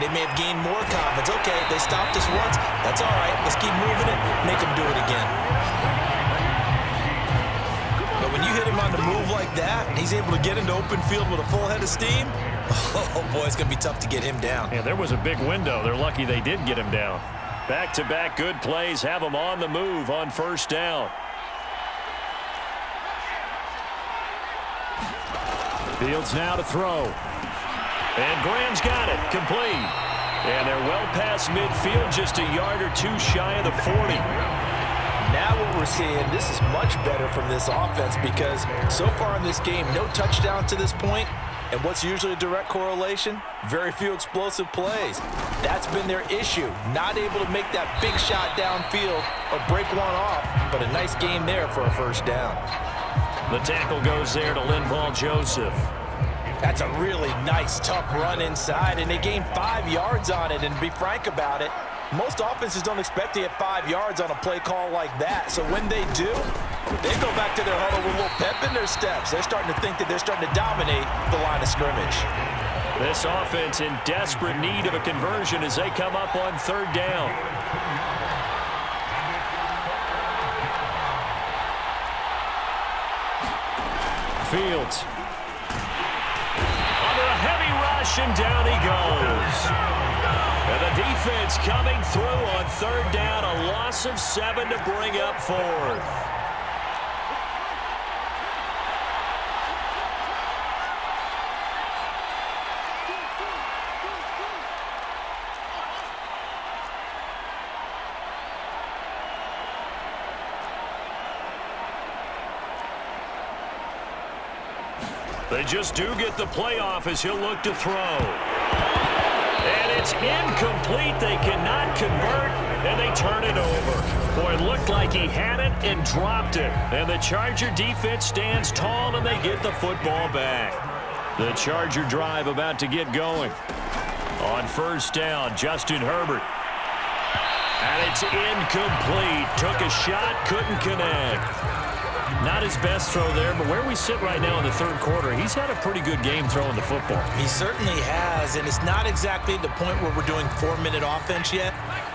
They may have gained more confidence. Okay, they stopped us once. That's all right. Let's keep moving it. Make them do it again. But when you hit him on the move like that, and he's able to get into open field with a full head of steam, oh, boy, it's going to be tough to get him down. Yeah, there was a big window. They're lucky they did get him down. Back-to-back good plays have him on the move on first down. Fields now to throw. And Graham's got it. Complete. And they're well past midfield, just a yard or two shy of the 40. Now what we're seeing, this is much better from this offense because so far in this game, no touchdowns to this point. And what's usually a direct correlation? Very few explosive plays. That's been their issue. Not able to make that big shot downfield or break one off, but a nice game there for a first down. The tackle goes there to Linval Joseph. That's a really nice, tough run inside, and they gained 5 yards on it. And to be frank about it, most offenses don't expect to get 5 yards on a play call like that. So when they do, they go back to their huddle with a little pep in their steps. They're starting to think that they're starting to dominate the line of scrimmage. This offense in desperate need of a conversion as they come up on third down. Fields. Under a heavy rush, and down he goes. And the defense coming through on third down, a loss of 7 to bring up fourth. They just do get the playoff as he'll look to throw. And it's incomplete. They cannot convert, and they turn it over. Boy, it looked like he had it and dropped it. And the Charger defense stands tall, and they get the football back. The Charger drive about to get going. On first down, Justin Herbert. And it's incomplete. Took a shot, couldn't connect. Not his best throw there, but where we sit right now in the third quarter, he's had a pretty good game throwing the football. He certainly has, and it's not exactly the point where we're doing 4-minute offense yet,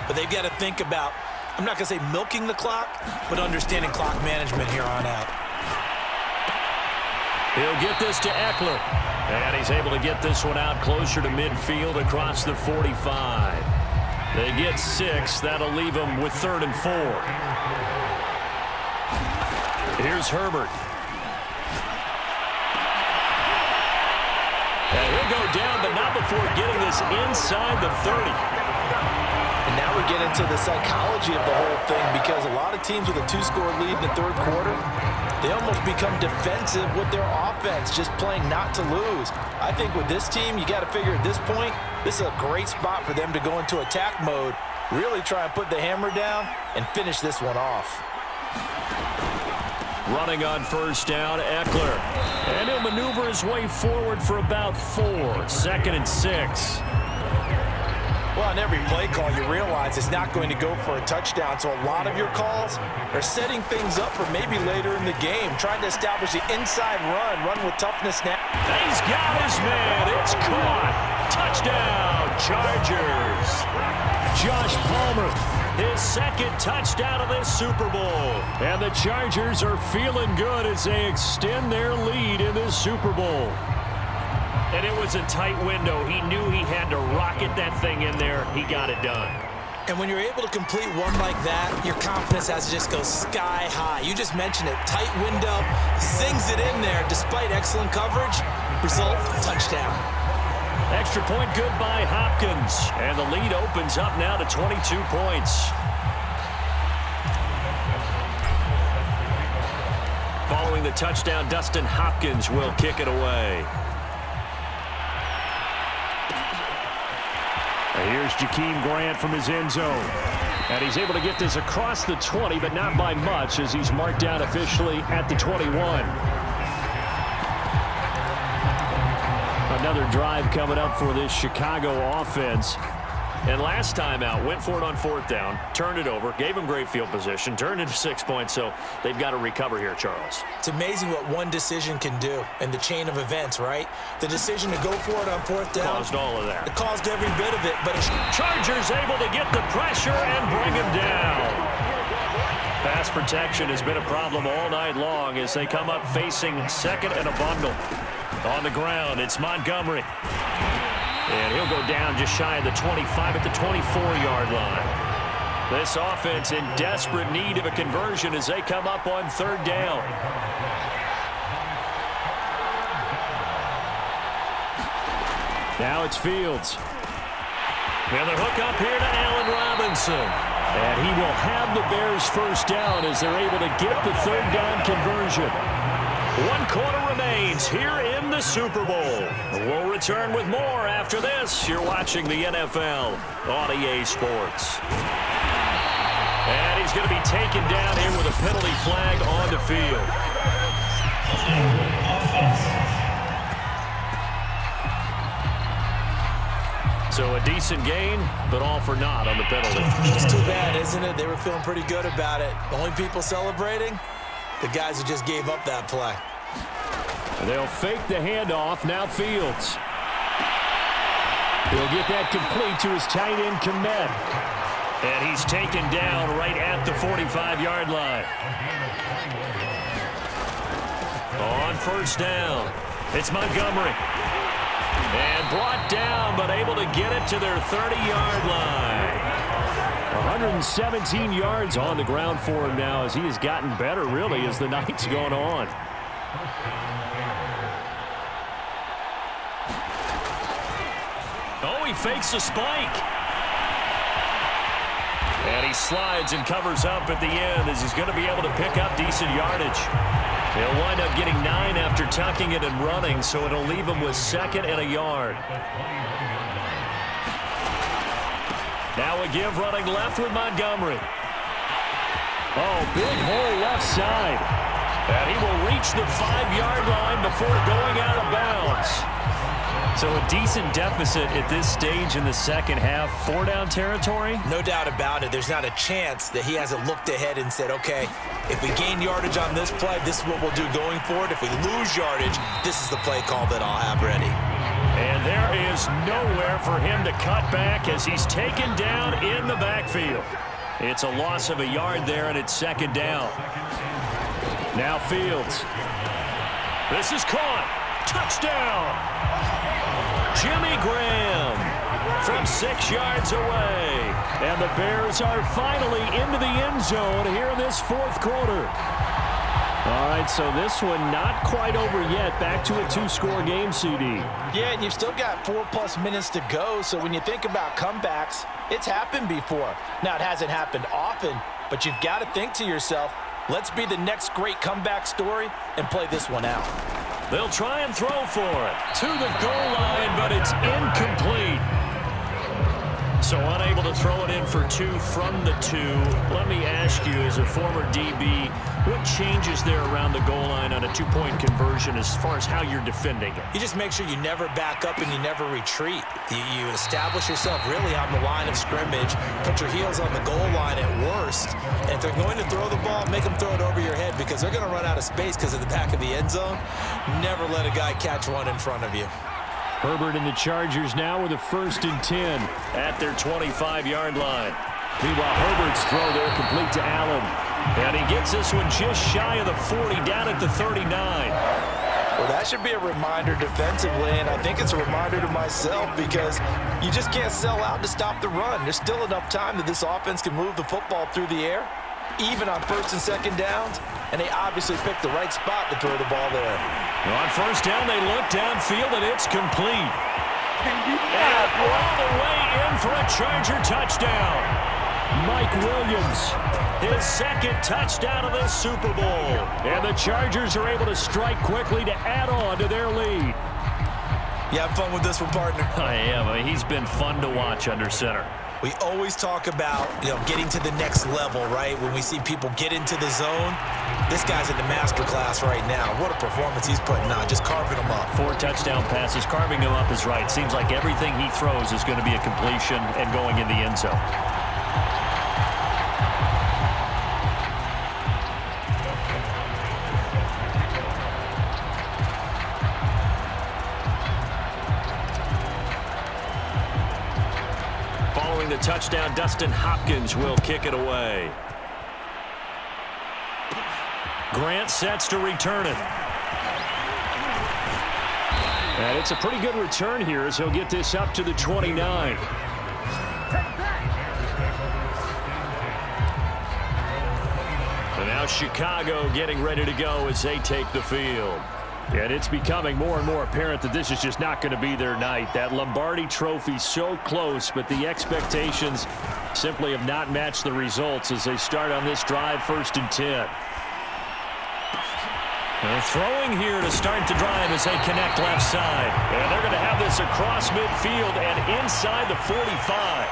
but they've got to think about, I'm not going to say milking the clock, but understanding clock management here on out. He'll get this to Eckler, and he's able to get this one out closer to midfield across the 45. They get 6. That'll leave them with 3rd and 4. Here's Herbert. And he'll go down, but not before getting this inside the 30. And now we get into the psychology of the whole thing because a lot of teams with a 2-score lead in the third quarter, they almost become defensive with their offense, just playing not to lose. I think with this team, you got to figure at this point, this is a great spot for them to go into attack mode, really try and put the hammer down and finish this one off. Running on first down, Eckler. And he'll maneuver his way forward for about 4. 2nd and 6. Well, on every play call, you realize it's not going to go for a touchdown, so a lot of your calls are setting things up for maybe later in the game, trying to establish the inside run with toughness now. He's got his man. It's caught. Touchdown, Chargers. Josh Palmer, his 2nd touchdown of this Super Bowl. And the Chargers are feeling good as they extend their lead in this Super Bowl. And it was a tight window. He knew he had to rocket that thing in there. He got it done. And when you're able to complete one like that, your confidence has to just go sky high. You just mentioned it. Tight window, zings it in there despite excellent coverage. Result, touchdown. Extra point good by Hopkins. And the lead opens up now to 22 points. Following the touchdown, Dustin Hopkins will kick it away. And here's Jakeem Grant from his end zone. And he's able to get this across the 20, but not by much as he's marked down officially at the 21. Another drive coming up for this Chicago offense. And last time out, went for it on 4th down, turned it over, gave them great field position, turned into 6 points, so they've got to recover here, Charles. It's amazing what one decision can do in the chain of events, right? The decision to go for it on 4th down. Caused all of that. It caused every bit of it, but it's... Chargers able to get the pressure and bring him down. Pass protection has been a problem all night long as they come up facing second and a bundle. On the ground, it's Montgomery. And he'll go down just shy of the 25 at the 24-yard line. This offense in desperate need of a conversion as they come up on 3rd down. Now it's Fields. And the hook up here to Allen Robinson. And he will have the Bears first down as they're able to get the 3rd down conversion. 1 quarter remains here in the Super Bowl. We'll return with more after this. You're watching the NFL on EA Sports. And he's going to be taken down here with a penalty flag on the field. So a decent gain, but all for naught on the penalty. It's too bad, isn't it? They were feeling pretty good about it. The only people celebrating, the guys who just gave up that play. They'll fake the handoff. Now Fields. He'll get that complete to his tight end, Kmet. And he's taken down right at the 45-yard line. On 1st down, it's Montgomery. And brought down, but able to get it to their 30-yard line. 117 yards on the ground for him now as he has gotten better, really, as the night's gone on. Oh, he fakes a spike. And he slides and covers up at the end as he's going to be able to pick up decent yardage. He'll wind up getting 9 after tucking it and running, so it'll leave him with 2nd and a yard. Now a give running left with Montgomery. Oh, big hole left side. And he will reach the 5-yard line before going out of bounds. So a decent deficit at this stage in the second half. 4-down territory? No doubt about it. There's not a chance that he hasn't looked ahead and said, okay, if we gain yardage on this play, this is what we'll do going forward. If we lose yardage, this is the play call that I'll have ready. And there is nowhere for him to cut back as he's taken down in the backfield. It's a loss of a yard there, and it's 2nd down. Now Fields. This is caught. Touchdown. Jimmy Graham from 6 yards away. And the Bears are finally into the end zone here in this 4th quarter. All right, so this one not quite over yet. Back to a 2-score game, CD. Yeah, and you've still got 4+ minutes to go, so when you think about comebacks, it's happened before. Now, it hasn't happened often, but you've got to think to yourself, let's be the next great comeback story and play this one out. They'll try and throw for it to the goal line, but it's incomplete. So unable to throw it in for 2 from the 2. Let me ask you, as a former DB, what changes there around the goal line on a 2-point conversion as far as how you're defending it? You just make sure you never back up and you never retreat. You establish yourself really on the line of scrimmage, put your heels on the goal line at worst, and if they're going to throw the ball, make them throw it over your head because they're going to run out of space because of the back of the end zone. Never let a guy catch one in front of you. Herbert and the Chargers now with a 1st and 10 at their 25-yard line. Meanwhile, Herbert's throw there complete to Allen. And he gets this one just shy of the 40, down at the 39. Well, that should be a reminder defensively, and I think it's a reminder to myself because you just can't sell out to stop the run. There's still enough time that this offense can move the football through the air, even on 1st and 2nd downs, and they obviously picked the right spot to throw the ball there. On 1st down, they look downfield, and it's complete. And all the way in for a Charger touchdown. Mike Williams, his 2nd touchdown of this Super Bowl. And the Chargers are able to strike quickly to add on to their lead. You have fun with this one, partner? I am. I mean, he's been fun to watch under center. We always talk about, getting to the next level, right? When we see people get into the zone, this guy's in the master class right now. What a performance he's putting on, just carving them up. 4 touchdown passes, carving them up is right. Seems like everything he throws is going to be a completion and going in the end zone. Following the touchdown, Dustin Hopkins will kick it away. Grant sets to return it. And it's a pretty good return here as he'll get this up to the 29. And now Chicago getting ready to go as they take the field. And it's becoming more and more apparent that this is just not going to be their night. That Lombardi trophy so close, but the expectations simply have not matched the results as they start on this drive, 1st and 10. They're throwing here to start the drive as they connect left side. And they're going to have this across midfield and inside the 45.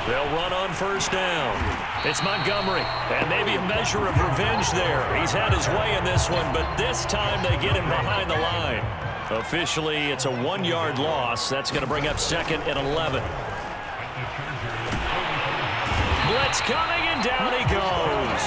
They'll run on 1st down. It's Montgomery, and maybe a measure of revenge there. He's had his way in this one, but this time they get him behind the line. Officially, it's a 1-yard loss. That's going to bring up 2nd and 11. Blitz coming, and down he goes.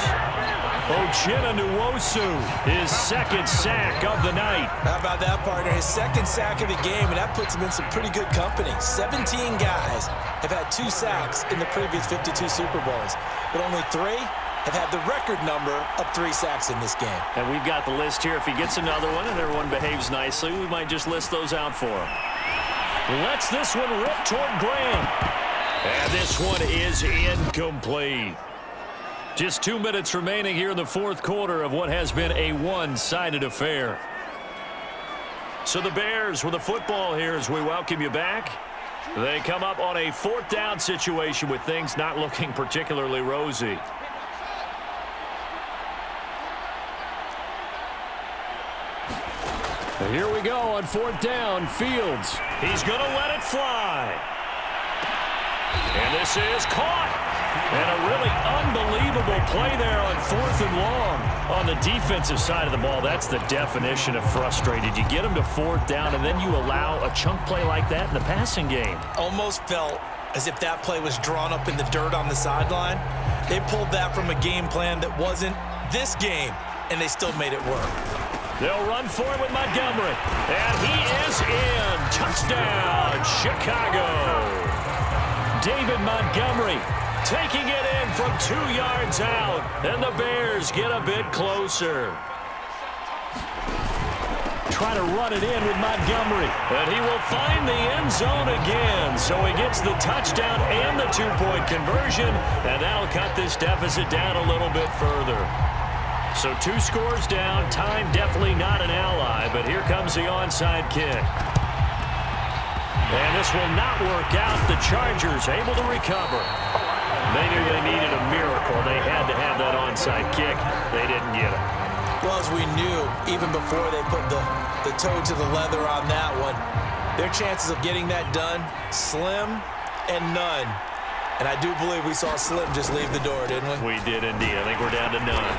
Uchenna Nwosu, his 2nd sack of the night. How about that, partner? His 2nd sack of the game, and that puts him in some pretty good company. 17 guys have had 2 sacks in the previous 52 Super Bowls, but only 3 have had the record number of 3 sacks in this game. And we've got the list here. If he gets another one and everyone behaves nicely, we might just list those out for him. Lets this one rip toward Graham. And this one is incomplete. Just 2 minutes remaining here in the 4th quarter of what has been a one-sided affair. So the Bears with the football here as we welcome you back. They come up on a 4th down situation with things not looking particularly rosy. And here we go on 4th down. Fields. He's going to let it fly. And this is caught. And a really unbelievable play there on 4th and long. On the defensive side of the ball, that's the definition of frustrated. You get them to 4th down, and then you allow a chunk play like that in the passing game. Almost felt as if that play was drawn up in the dirt on the sideline. They pulled that from a game plan that wasn't this game, and they still made it work. They'll run for it with Montgomery. And he is in. Touchdown, Chicago. David Montgomery taking it in from 2 yards out, and the Bears get a bit closer. Try to run it in with Montgomery, and he will find the end zone again. So he gets the touchdown and the 2-point conversion, and that'll cut this deficit down a little bit further. So 2 scores down, time definitely not an ally, but here comes the onside kick. And this will not work out. The Chargers able to recover. They knew they needed a miracle. They had to have that onside kick. They didn't get it. Well, as we knew, even before they put the toe to the leather on that one, their chances of getting that done, slim and none. And I do believe we saw Slim just leave the door, didn't we? We did indeed. I think we're down to none.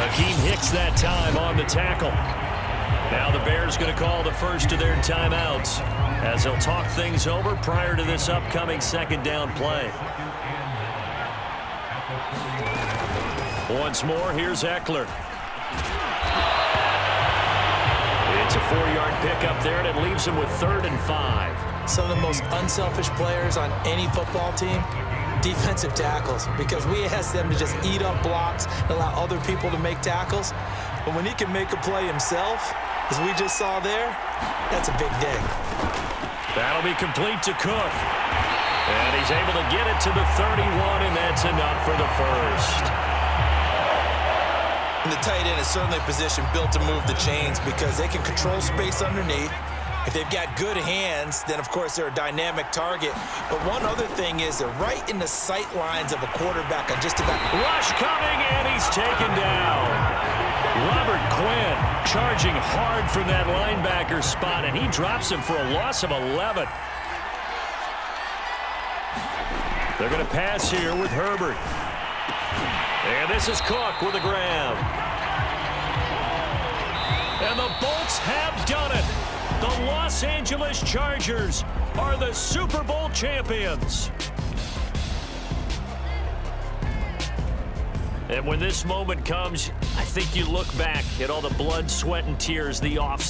Akeem Hicks that time on the tackle. Now the Bears going to call the first of their timeouts as they'll talk things over prior to this upcoming 2nd down play. Once more, here's Eckler. It's a 4-yard pickup there, and it leaves him with 3rd and 5. Some of the most unselfish players on any football team, defensive tackles, because we ask them to just eat up blocks and allow other people to make tackles. But when he can make a play himself, as we just saw there, that's a big day. That'll be complete to Cook. And he's able to get it to the 31, and that's enough for the first. And the tight end is certainly a position built to move the chains because they can control space underneath. If they've got good hands, then, of course, they're a dynamic target. But one other thing is they're right in the sight lines of a quarterback on just about. Rush coming, and he's taken down. Robert Quinn charging hard from that linebacker spot, and he drops him for a loss of 11. They're going to pass here with Herbert. And this is Cook with a grab. And the Bolts have done it. The Los Angeles Chargers are the Super Bowl champions. And when this moment comes, I think you look back at all the blood, sweat, and tears the offseason.